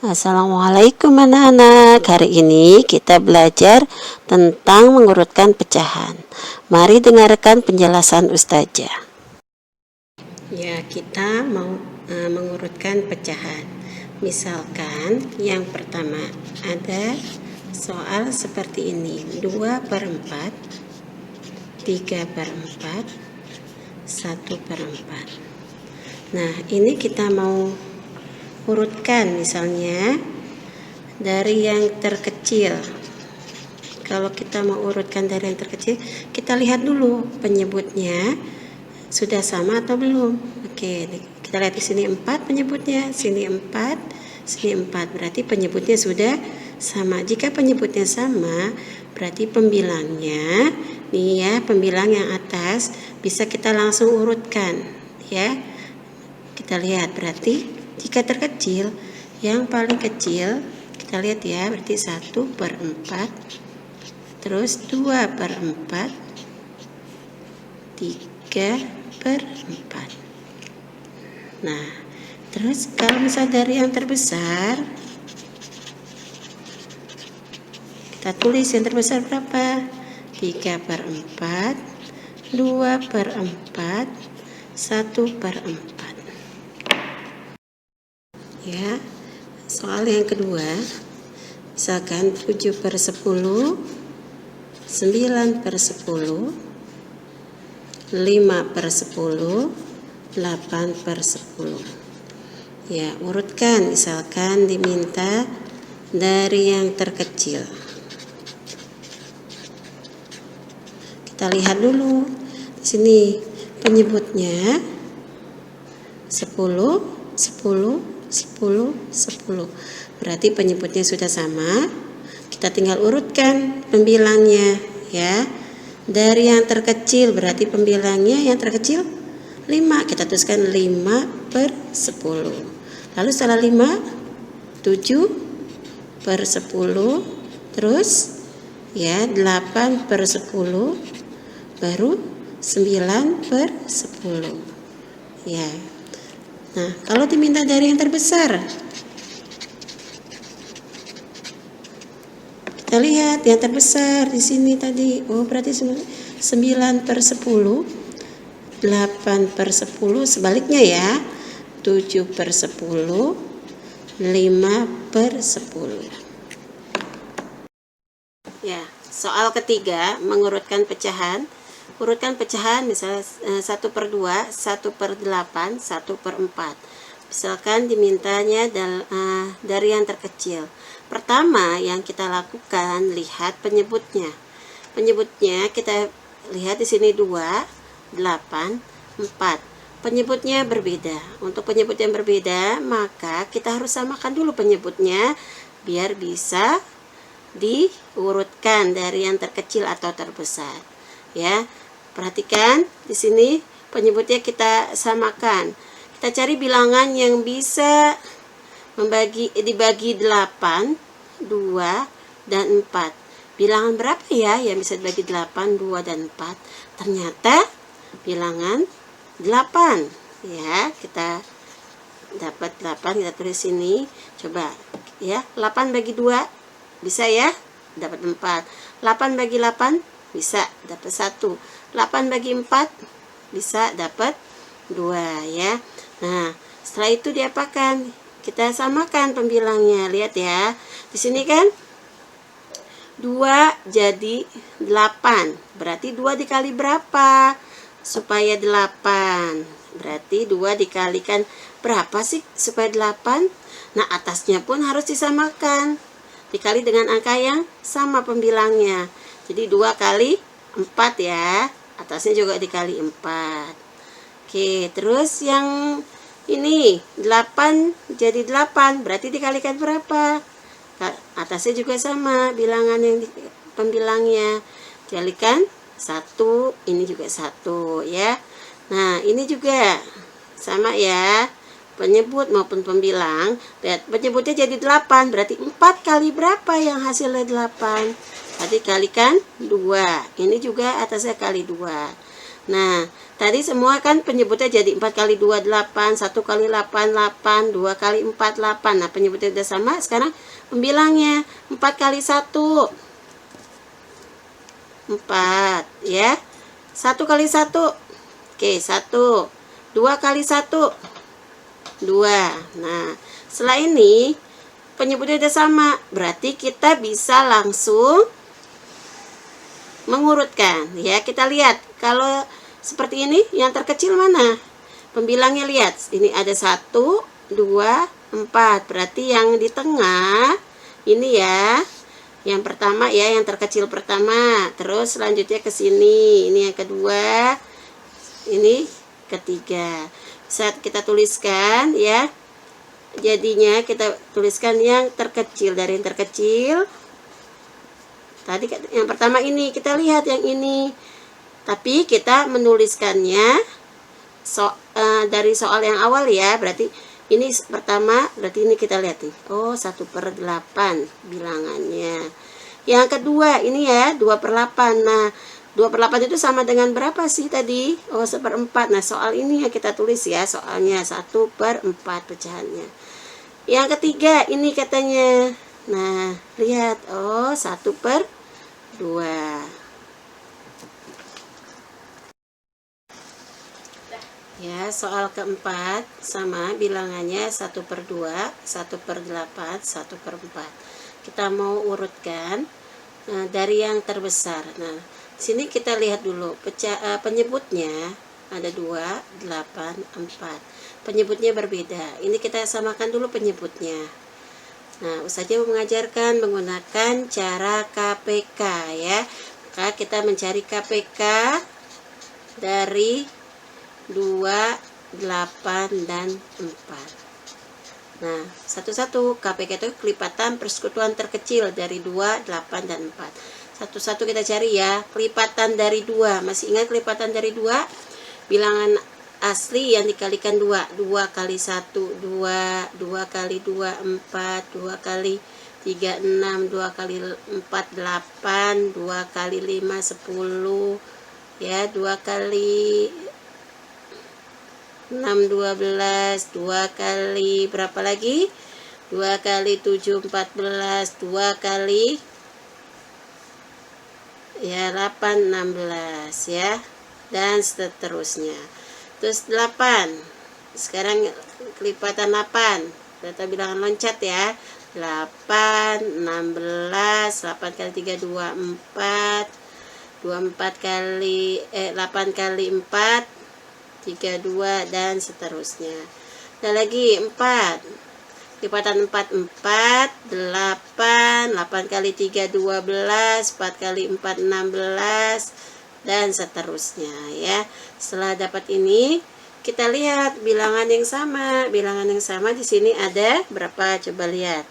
Assalamualaikum anak-anak. Hari ini kita belajar tentang mengurutkan pecahan. Mari dengarkan penjelasan Ustazah. Ya, kita mau mengurutkan pecahan. Misalkan yang pertama ada soal seperti ini. 2/4, 3/4, 1/4. Nah, ini kita mau urutkan misalnya dari yang terkecil. Kalau kita mau urutkan dari yang terkecil, kita lihat dulu penyebutnya sudah sama atau belum. Oke, kita lihat di sini 4 penyebutnya, sini 4, sini 4. Berarti penyebutnya sudah sama. Jika penyebutnya sama, berarti pembilangnya nih ya, pembilang yang atas bisa kita langsung urutkan ya. Kita lihat berarti jika terkecil, yang paling kecil kita lihat ya, berarti 1/4, terus 2/4, 3/4. Nah, terus kalau misalnya dari yang terbesar, kita tulis yang terbesar berapa? 3/4, 2/4, 1/4. Ya, soal yang kedua, misalkan 7/10, 9/10, 5/10, 8/10. Ya, urutkan. Misalkan diminta dari yang terkecil. Kita lihat dulu di sini penyebutnya 10, 10, 10, 10. Berarti penyebutnya sudah sama. Kita tinggal urutkan pembilangnya ya. Dari yang terkecil berarti pembilangnya yang terkecil 5. Kita tuliskan 5/10. Lalu setelah 5, 7/10. Terus ya 8/10. Baru 9/10. Ya. Nah, kalau diminta dari yang terbesar, kita lihat yang terbesar di sini tadi. Oh, berarti 9/10, 8/10, sebaliknya ya, 7/10, 5/10. Ya, soal ketiga, mengurutkan pecahan. Urutkan pecahan misalnya 1/2, 1/8, 1/4. Misalkan dimintanya dari yang terkecil. Pertama yang kita lakukan, lihat penyebutnya. Penyebutnya kita lihat di sini 2, 8, 4. Penyebutnya berbeda. Untuk penyebut yang berbeda, maka kita harus samakan dulu penyebutnya biar bisa diurutkan dari yang terkecil atau terbesar. Ya. Perhatikan di sini penyebutnya kita samakan. Kita cari bilangan yang bisa dibagi 8, 2, dan 4. Bilangan berapa ya yang bisa dibagi 8, 2, dan 4? Ternyata bilangan 8. Ya, kita dapat 8, kita tulis sini. Coba ya, 8 bagi 2 bisa ya? Dapat 4. 8 bagi 8 bisa dapat 1. 8 bagi 4 bisa dapat 2 ya. Nah, setelah itu diapakan? Kita samakan pembilangnya. Lihat ya. Di sini kan 2 jadi 8. Berarti 2 dikali berapa? Supaya 8. Berarti 2 dikalikan berapa sih supaya 8? Nah, atasnya pun harus disamakan. Dikali dengan angka yang sama pembilangnya. Jadi 2 kali 4 ya. Atasnya juga dikali 4. Oke, terus yang ini 8 jadi 8. Berarti dikalikan berapa? Atasnya juga sama bilangan yang pembilangnya. Dikalikan 1, ini juga 1 ya. Nah, ini juga sama ya. Penyebut maupun pembilang. Lihat, penyebutnya jadi 8. Berarti 4 kali berapa yang hasilnya 8? Tadi kalikan 2. Ini juga atasnya kali 2. Nah, tadi semua kan penyebutnya jadi 4 kali 2 8, 1 kali 8 8, 2 kali 4 8. Nah, penyebutnya udah sama. Sekarang pembilangnya 4 kali 1 4 ya. 1 kali 1. Oke, 1. 2 kali 1 2. Nah, setelah ini penyebutnya udah sama. Berarti kita bisa langsung mengurutkan ya. Kita lihat kalau seperti ini yang terkecil mana pembilangnya, lihat ini ada 1 2 4, berarti yang di tengah ini ya, yang pertama ya, yang terkecil pertama, terus selanjutnya ke sini ini yang kedua, ini ketiga. Saat kita tuliskan ya, jadinya kita tuliskan yang terkecil. Dari yang terkecil tadi yang pertama ini, kita lihat yang ini, tapi kita menuliskannya dari soal yang awal ya. Berarti ini pertama, berarti ini kita lihat nih, oh 1/8 bilangannya. Yang kedua ini ya 2/8. Nah 2/8 itu sama dengan berapa sih tadi? Oh 1/4. Nah soal ini yang kita tulis ya, soalnya 1/4 pecahannya. Yang ketiga ini katanya, nah lihat, oh 1/2. Ya, soal keempat sama bilangannya 1/2, 1/8, 1/4. Kita mau urutkan dari yang terbesar. Nah, sini kita lihat dulu penyebutnya ada 2, 8, 4. Penyebutnya berbeda. Ini kita samakan dulu penyebutnya. Nah, Ustazah mau mengajarkan menggunakan cara KPK ya. Maka kita mencari KPK dari 2, 8, dan 4. Nah, satu-satu KPK itu kelipatan persekutuan terkecil dari 2, 8, dan 4. Satu-satu kita cari ya, kelipatan dari 2. Masih ingat kelipatan dari 2? Bilangan asli yang dikalikan 2. 2 kali 1, 2. 2 kali 2, 4. 2 kali 3, 6. 2 kali 4, 8. 2 kali 5, 10. Ya, 2 kali 6, 12. 2 kali berapa lagi? 2 kali 7, 14. 2 kali ya 8, 16 ya. Dan seterusnya. Terus 8. Sekarang kelipatan 8. Kita bilangan loncat ya. 8, 16. 8 kali 3, 24. 24 kali 8 kali 4, 32, dan seterusnya. Dan lagi 4. Lipatan 4, 4, 8. 8 kali 3, 12. 4 kali 4, 16. Dan seterusnya ya. Setelah dapat ini, kita lihat bilangan yang sama. Bilangan yang sama di sini ada berapa? Coba lihat.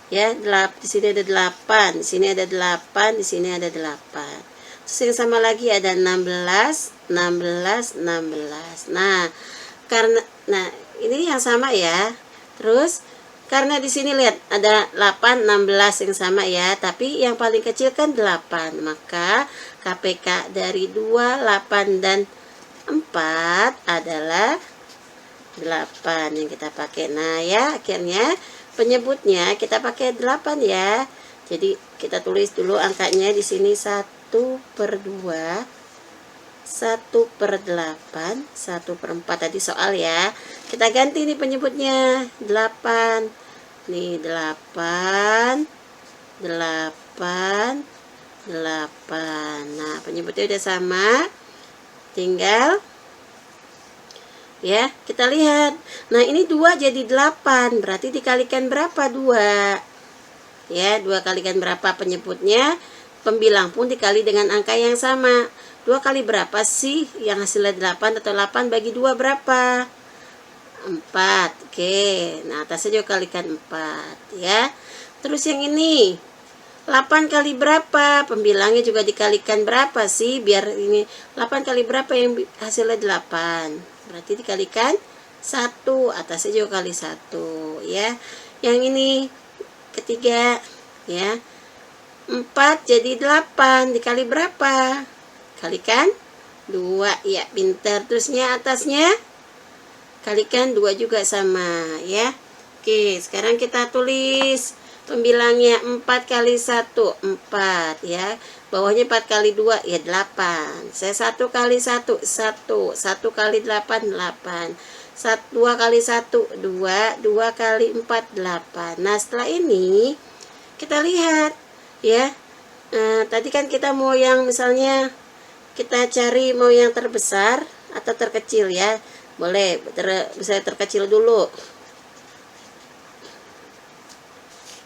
Ya, di sini ada 8, di sini ada 8, di sini ada 8. Terus yang sama lagi ada 16, 16, 16. Nah, ini yang sama ya. Terus karena di sini lihat ada 8, 16 yang sama ya, tapi yang paling kecil kan 8. Maka KPK dari 2, 8, dan 4 adalah 8 yang kita pakai. Nah ya, akhirnya penyebutnya kita pakai 8 ya. Jadi kita tulis dulu angkanya di sini 1/2, 1/8, 1/4 tadi soal ya. Kita ganti nih penyebutnya 8. Nih 8, 8, 8. Nah, penyebutnya udah sama. Tinggal ya, kita lihat. Nah, ini 2 jadi 8. Berarti dikalikan berapa 2? Ya, 2 kalikan berapa penyebutnya? Pembilang pun dikali dengan angka yang sama. 2 kali berapa sih yang hasilnya 8, atau 8 bagi 2 berapa? 4. Oke, nah atasnya juga kalikan 4 ya. Terus yang ini 8 kali berapa? Pembilangnya juga dikalikan berapa sih? Biar ini 8 kali berapa yang hasilnya 8? Berarti dikalikan 1, atasnya juga kali 1 ya. Yang ini ketiga ya. 4 jadi 8 dikali berapa? Kalikan 2 ya, pintar. Terusnya atasnya kalikan 2 juga sama ya. Oke, sekarang kita tulis pembilangnya. 4 kali 1 4 ya. Bawahnya 4 kali 2 ya 8. Saya 1 kali 1 1, 1 kali 8 8. 2 kali 1 2, 2 kali 4 8. Nah, setelah ini kita lihat ya. Tadi kan kita mau yang misalnya kita cari mau yang terbesar atau terkecil ya. Boleh bisa terkecil dulu.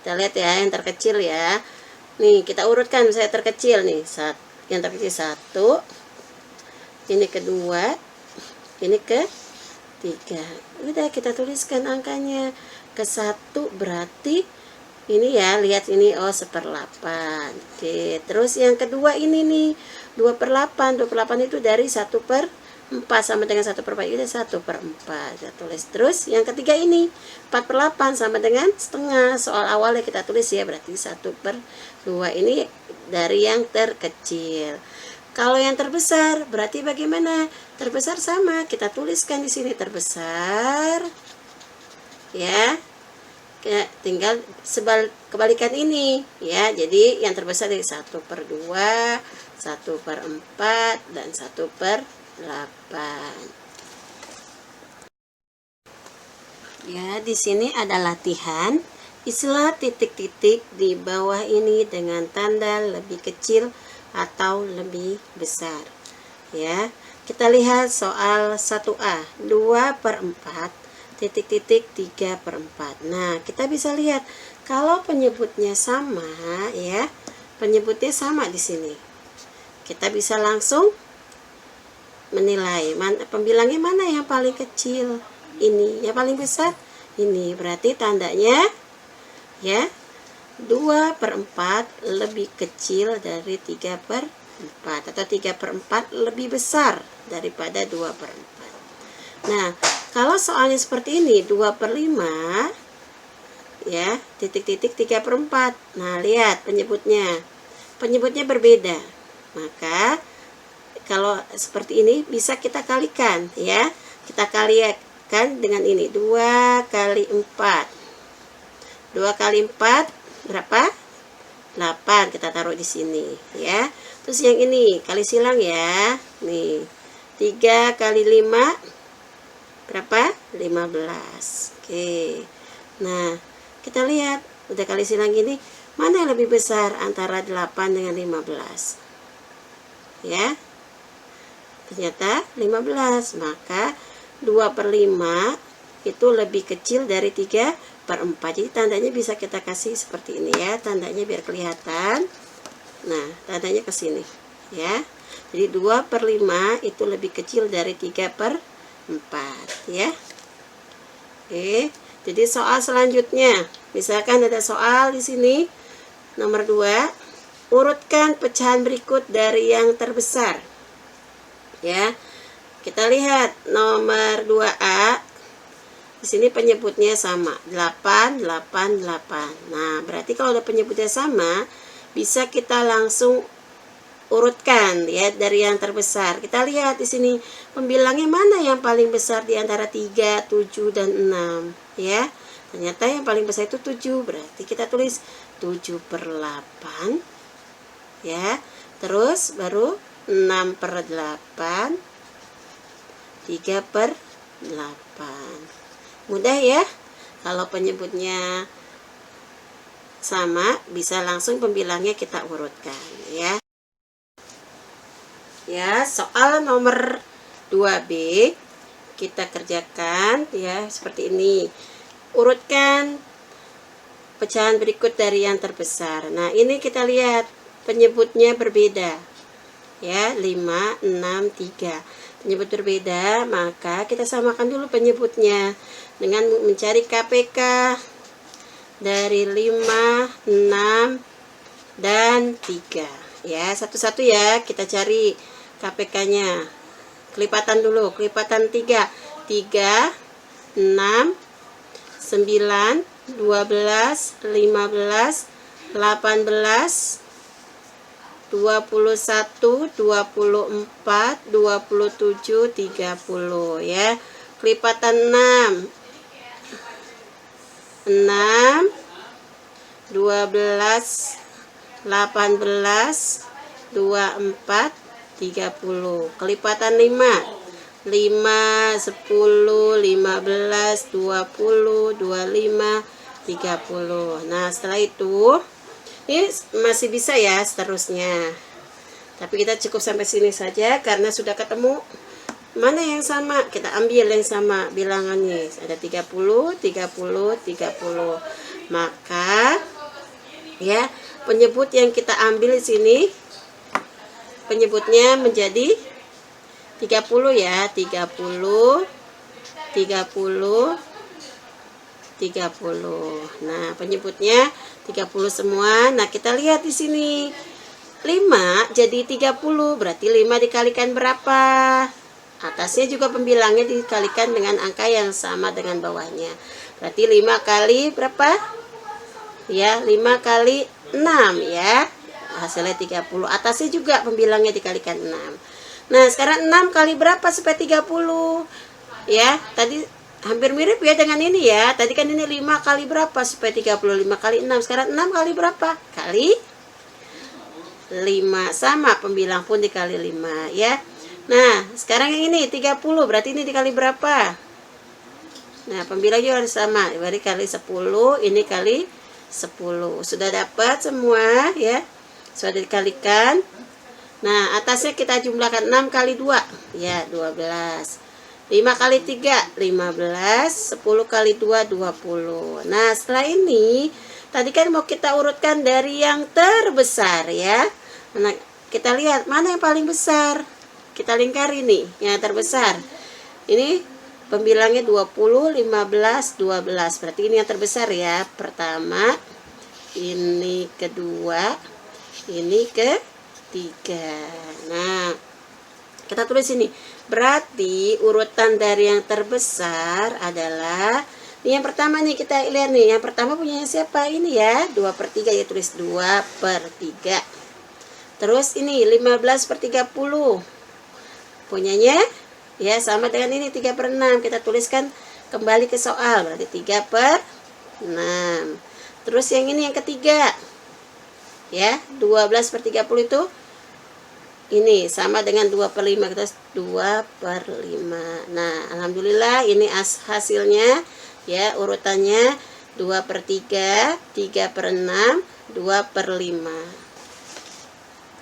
Kita lihat ya yang terkecil ya. Nih kita urutkan, saya terkecil nih. Yang terkecil 1, ini kedua, ini ketiga. Udah kita tuliskan angkanya. Ke 1 berarti ini ya, lihat ini, oh 1/8. Oke, terus yang kedua ini nih 2/8. 2/8 itu dari 1/4 sama dengan 1/4, itu 1/4 kita tulis. Terus yang ketiga ini 4/8 sama dengan setengah. Soal awalnya kita tulis ya, berarti 1/2 ini dari yang terkecil. Kalau yang terbesar berarti bagaimana? Terbesar sama, kita tuliskan di sini terbesar ya. Tinggal kebalikan ini ya. Jadi yang terbesar dari 1/2, 1/4 dan 1/8 ya. Di sini ada latihan istilah titik-titik di bawah ini dengan tanda lebih kecil atau lebih besar ya. Kita lihat soal 1A, 2/4 titik-titik 3/4. Nah, kita bisa lihat kalau penyebutnya sama ya, penyebutnya sama di sini. Kita bisa langsung menilai pembilangnya mana yang paling kecil. Ini yang paling besar ini, berarti tandanya ya 2/4 lebih kecil dari 3/4 atau 3/4 lebih besar daripada 2/4. Nah, kalau soalnya seperti ini 2/5 ya, titik-titik 3/4. Nah, lihat penyebutnya berbeda. Maka kalau seperti ini bisa kita kalikan ya. Kita kalikan dengan ini 2 kali 4. 2 kali 4 berapa? 8. Kita taruh di sini ya. Terus yang ini kali silang ya. Nih 3 kali 5 berapa? 15. Oke. Nah, kita lihat udah kali silang gini, mana yang lebih besar antara 8 dengan 15 ya. Ternyata 15, maka 2/5 itu lebih kecil dari 3/4. Jadi tandanya bisa kita kasih seperti ini ya, tandanya biar kelihatan. Nah, tandanya ke sini ya. Jadi 2/5 itu lebih kecil dari 3/4 ya. Oke, jadi soal selanjutnya, misalkan ada soal di sini nomor 2, urutkan pecahan berikut dari yang terbesar ya. Kita lihat nomor 2A. Di sini penyebutnya sama, 8 8 8. Nah, berarti kalau ada penyebutnya sama, bisa kita langsung urutkan ya dari yang terbesar. Kita lihat di sini pembilangnya mana yang paling besar di antara 3, 7 dan 6 ya. Ternyata yang paling besar itu 7, berarti kita tulis 7/8 ya. Terus baru 6/8, 3/8. Mudah ya. Kalau penyebutnya sama, bisa langsung pembilangnya kita urutkan ya. Ya, soal nomor 2B kita kerjakan ya seperti ini. Urutkan pecahan berikut dari yang terbesar. Nah, ini kita lihat penyebutnya berbeda ya, 5 6 3. Penyebut berbeda, maka kita samakan dulu penyebutnya dengan mencari KPK dari 5 6 dan 3 ya. Satu-satu ya kita cari KPK-nya. Kelipatan dulu, kelipatan 3 3 6 9 12 15 18 21, 24, 27, 30 ya. Kelipatan 6, 6, 12, 18, 24, 30. Kelipatan 5, 5, 10, 15, 20, 25, 30. Nah, setelah itu ini masih bisa ya seterusnya. Tapi kita cukup sampai sini saja karena sudah ketemu mana yang sama. Kita ambil yang sama bilangannya. Ada 30, 30, 30. Maka ya, penyebut yang kita ambil di sini penyebutnya menjadi 30 ya. 30, 30, 30. Nah, penyebutnya 30 semua. Nah, kita lihat di sini. 5 jadi 30, berarti 5 dikalikan berapa? Atasnya juga pembilangnya dikalikan dengan angka yang sama dengan bawahnya. Berarti 5 kali berapa? Ya, 5 kali 6 ya. Hasilnya 30. Atasnya juga pembilangnya dikalikan 6. Nah, sekarang 6 kali berapa supaya 30? Ya, tadi hampir mirip ya dengan ini ya. Tadi kan ini 5 kali berapa supaya 30? 5 kali 6. Sekarang 6 kali berapa? Kali 5. Sama, pembilang pun dikali 5 ya. Nah, sekarang yang ini 30. Berarti ini dikali berapa? Nah, pembilang juga harus sama. Berarti kali 10. Ini kali 10. Sudah dapat semua ya. Sudah dikalikan. Nah, atasnya kita jumlahkan 6 kali 2. Ya, 12. 5 kali 3, 15, 10 kali 2, 20. Nah, setelah ini, tadi kan mau kita urutkan dari yang terbesar ya. Nah, kita lihat mana yang paling besar. Kita lingkari nih, yang terbesar. Ini pembilangnya 20, 15, 12. Berarti ini yang terbesar ya. Pertama, ini kedua, ini ketiga. Nah, kita tulis ini. Berarti urutan dari yang terbesar adalah ini yang pertama nih, kita lihat nih. Yang pertama punya siapa? Ini ya, 2/3 ya, tulis 2/3. Terus ini 15/30. Punyanya ya sama dengan ini 3/6. Kita tuliskan kembali ke soal. Berarti 3/6. Terus yang ini yang ketiga. Ya, 12/30 itu ini sama dengan 2/5, kita 2/5. Nah, alhamdulillah ini hasilnya ya, urutannya 2/3, 3/6, 2/5.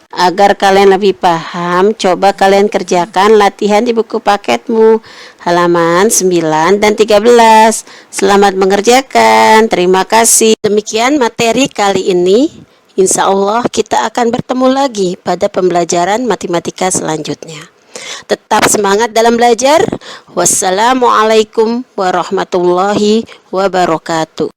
Agar kalian lebih paham, coba kalian kerjakan latihan di buku paketmu halaman 9 dan 13. Selamat mengerjakan. Terima kasih. Demikian materi kali ini. Insya Allah kita akan bertemu lagi pada pembelajaran matematika selanjutnya. Tetap semangat dalam belajar. Wassalamualaikum warahmatullahi wabarakatuh.